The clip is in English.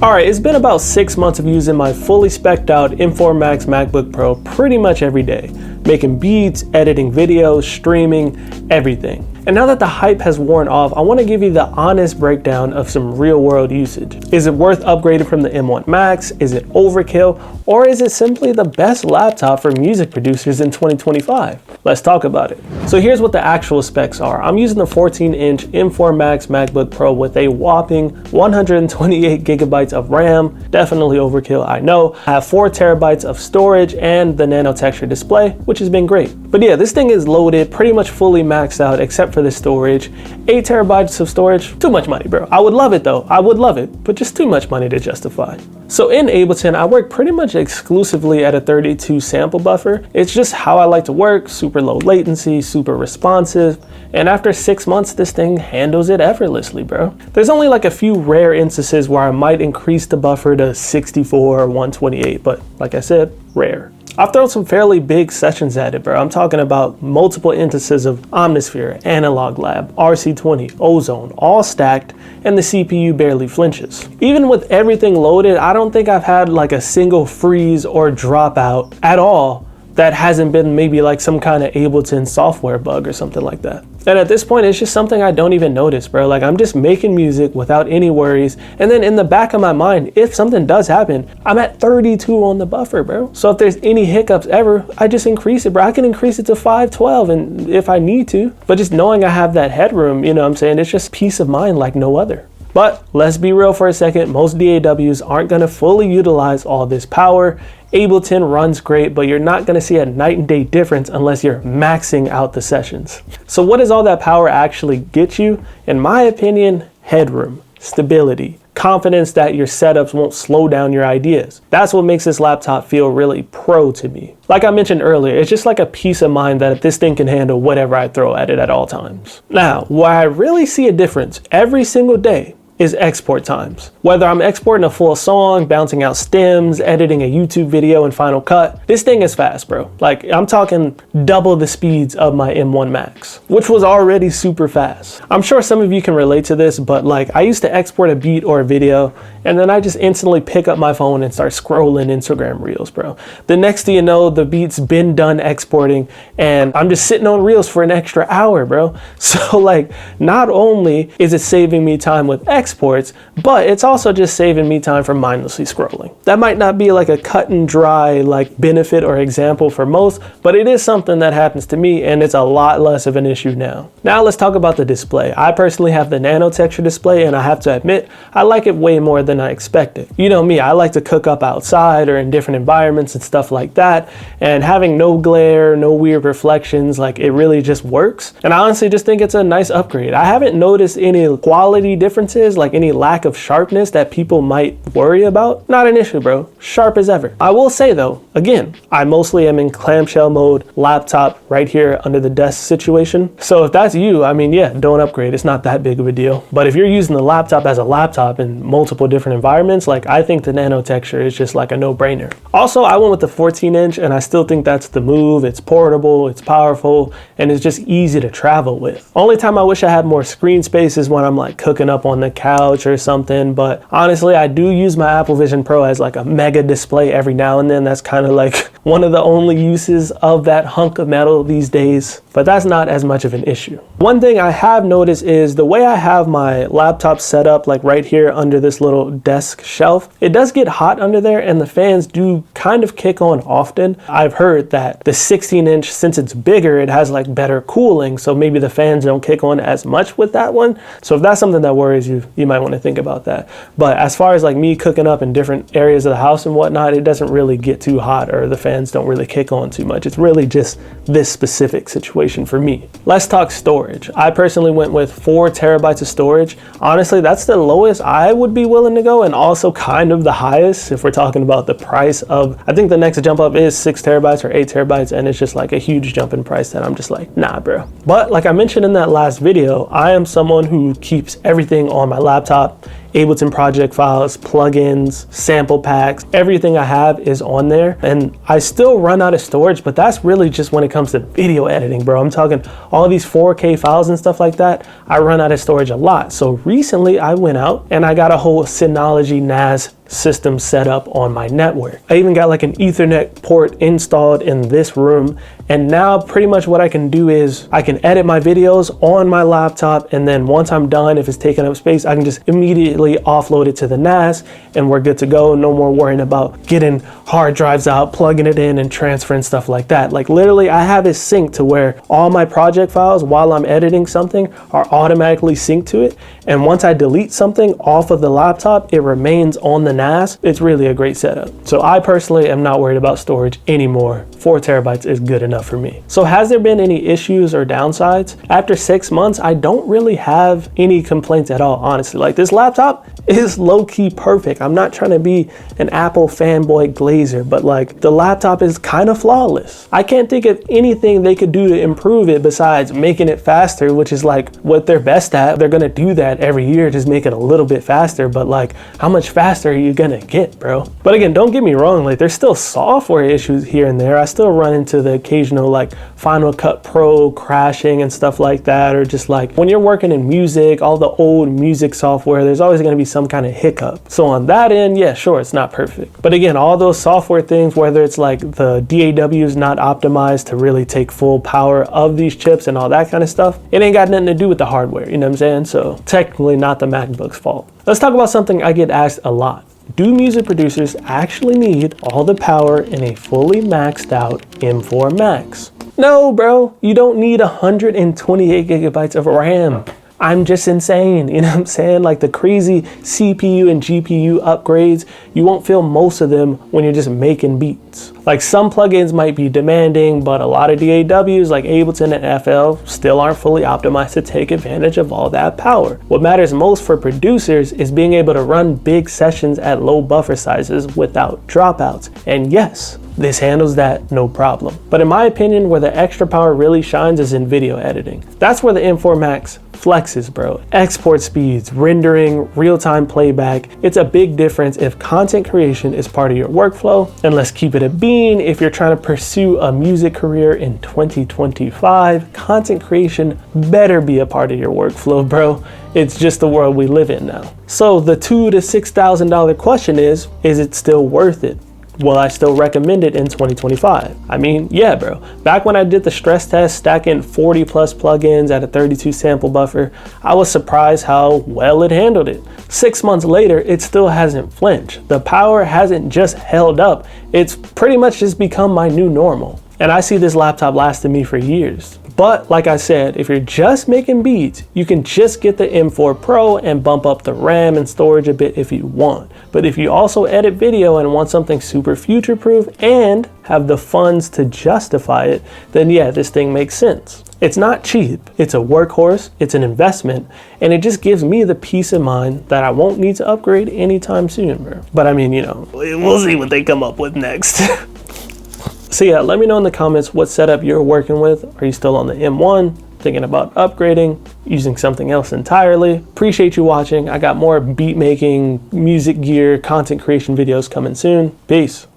Alright, it's been about 6 months of using my fully spec'd out M4 Max MacBook Pro pretty much every day. Making beats, editing videos, streaming, everything. And now that the hype has worn off, I want to give you the honest breakdown of some real world usage. Is it worth upgrading from the M1 Max? Is it overkill? Or is it simply the best laptop for music producers in 2025? Let's talk about it. So here's what the actual specs are. I'm using the 14-inch M4 Max MacBook Pro with a whopping 128 gigabytes of RAM. Definitely overkill, I know. I have 4 terabytes of storage and the nano texture display, which has been great. But yeah, this thing is loaded, pretty much fully maxed out except for the storage. 8 terabytes of storage, too much money, bro. I would love it though, I would love it, but just too much money to justify. So in Ableton, I work pretty much exclusively at a 32 sample buffer. It's just how I like to work, super low latency, super responsive, and after 6 months, this thing handles it effortlessly, bro. There's only like a few rare instances where I might increase the buffer to 64 or 128, but like I said, rare. I've thrown some fairly big sessions at it, bro. I'm talking about multiple instances of Omnisphere, Analog Lab, RC20, Ozone, all stacked, and the CPU barely flinches. Even with everything loaded, I don't think I've had like a single freeze or dropout at all that hasn't been maybe like some kind of Ableton software bug or something like that. And at this point, it's just something I don't even notice, bro. Like, I'm just making music without any worries. And then in the back of my mind, if something does happen, I'm at 32 on the buffer, bro. So if there's any hiccups ever, I just increase it, bro. I can increase it to 512 and if I need to. But just knowing I have that headroom, you know what I'm saying? It's just peace of mind like no other. But let's be real for a second, most DAWs aren't gonna fully utilize all this power. Ableton runs great, but you're not gonna see a night and day difference unless you're maxing out the sessions. So what does all that power actually get you? In my opinion, headroom, stability, confidence that your setups won't slow down your ideas. That's what makes this laptop feel really pro to me. Like I mentioned earlier, it's just like a peace of mind that this thing can handle whatever I throw at it at all times. Now, where I really see a difference every single day is export times. Whether I'm exporting a full song, bouncing out stems, editing a YouTube video in Final Cut, this thing is fast, bro. Like, I'm talking double the speeds of my M1 Max, which was already super fast. I'm sure some of you can relate to this, but like, I used to export a beat or a video, and then I just instantly pick up my phone and start scrolling Instagram Reels, bro. The next thing you know, the beat's been done exporting, and I'm just sitting on Reels for an extra hour, bro. So like, not only is it saving me time with exports, but it's also just saving me time from mindlessly scrolling. That might not be like a cut and dry like benefit or example for most, but it is something that happens to me, and it's a lot less of an issue now. Now let's talk about the display. I personally have the nano texture display, and I have to admit, I like it way more than I expected. You know me, I like to cook up outside or in different environments and stuff like that, and having no glare, no weird reflections, like it really just works. And I honestly just think it's a nice upgrade. I haven't noticed any quality differences, like any lack of sharpness that people might worry about. Not an issue, bro. Sharp as ever. I will say though, again, I mostly am in clamshell mode, laptop right here under the desk situation. So if that's you, I mean, yeah, don't upgrade. It's not that big of a deal. But if you're using the laptop as a laptop in multiple different environments, like I think the nano texture is just like a no-brainer. Also, I went with the 14-inch, and I still think that's the move. It's portable, it's powerful, and it's just easy to travel with. Only time I wish I had more screen space is when I'm like cooking up on the couch or something, but honestly, I do use my Apple Vision Pro as like a mega display every now and then. That's kind of like one of the only uses of that hunk of metal these days, but that's not as much of an issue. One thing I have noticed is the way I have my laptop set up, like right here under this little desk shelf, it does get hot under there, and the fans do kind of kick on often. I've heard that the 16-inch, since it's bigger, it has like better cooling, so maybe the fans don't kick on as much with that one. So if that's something that worries you, you might want to think about that. But as far as like me cooking up in different areas of the house and whatnot, it doesn't really get too hot, or the fans don't really kick on too much. It's really just this specific situation for me. Let's talk storage. I personally went with 4 terabytes of storage. Honestly, that's the lowest I would be willing to go, and also kind of the highest if we're talking about the price of, I think the next jump up is 6 terabytes or 8 terabytes, and it's just like a huge jump in price that I'm just like, nah, bro. But like I mentioned in that last video, I am someone who keeps everything on my laptop. Ableton project files, plugins, sample packs, everything I have is on there. And I still run out of storage, but that's really just when it comes to video editing, bro. I'm talking all these 4K files and stuff like that. I run out of storage a lot. So recently I went out and I got a whole Synology NAS system set up on my network. I even got like an Ethernet port installed in this room. And now pretty much what I can do is I can edit my videos on my laptop. And then once I'm done, if it's taking up space, I can just immediately offload it to the NAS and we're good to go. No more worrying about getting hard drives out, plugging it in and transferring stuff like that. Like literally I have it synced to where all my project files while I'm editing something are automatically synced to it. And once I delete something off of the laptop, it remains on the NAS. It's really a great setup. So I personally am not worried about storage anymore. 4 terabytes is good enough for me. So has there been any issues or downsides? After 6 months, I don't really have any complaints at all, honestly. Like this laptop is low-key perfect. I'm not trying to be an Apple fanboy glazer, but like the laptop is kind of flawless. I can't think of anything they could do to improve it besides making it faster, which is like what they're best at. They're gonna do that every year, just make it a little bit faster, but like how much faster are you gonna get, bro? But again, don't get me wrong, like there's still software issues here and there. I still run into the occasional like Final Cut Pro crashing and stuff like that, or just like when you're working in music, all the old music software, there's always gonna be some kind of hiccup. So on that end, yeah, sure, it's not perfect. But again, all those software things, whether it's like the DAW is not optimized to really take full power of these chips and all that kind of stuff, it ain't got nothing to do with the hardware, you know what I'm saying? So technically not the MacBook's fault. Let's talk about something I get asked a lot. Do music producers actually need all the power in a fully maxed out M4 Max? No, bro, you don't need 128 gigabytes of RAM. I'm just insane, you know what I'm saying? Like the crazy CPU and GPU upgrades, you won't feel most of them when you're just making beats. Like some plugins might be demanding, but a lot of DAWs like Ableton and FL still aren't fully optimized to take advantage of all that power. What matters most for producers is being able to run big sessions at low buffer sizes without dropouts. And yes, this handles that no problem. But in my opinion, where the extra power really shines is in video editing. That's where the M4 Max flexes, bro. Export speeds, rendering, real-time playback. It's a big difference if content creation is part of your workflow. And let's keep it a bean, if you're trying to pursue a music career in 2025, content creation better be a part of your workflow, bro. It's just the world we live in now. So the $2,000 to $6,000 question is it still worth it? Will I still recommend it in 2025? I mean, yeah, bro. Back when I did the stress test stacking 40 plus plugins at a 32 sample buffer, I was surprised how well it handled it. 6 months later, it still hasn't flinched. The power hasn't just held up. It's pretty much just become my new normal. And I see this laptop lasting me for years. But like I said, if you're just making beats, you can just get the M4 Pro and bump up the RAM and storage a bit if you want. But if you also edit video and want something super future-proof and have the funds to justify it, then yeah, this thing makes sense. It's not cheap, it's a workhorse, it's an investment, and it just gives me the peace of mind that I won't need to upgrade anytime soon, bro. But I mean, you know, we'll see what they come up with next. So yeah, let me know in the comments what setup you're working with. Are you still on the M1, thinking about upgrading, using something else entirely? Appreciate you watching. I got more beat making, music gear, content creation videos coming soon. Peace.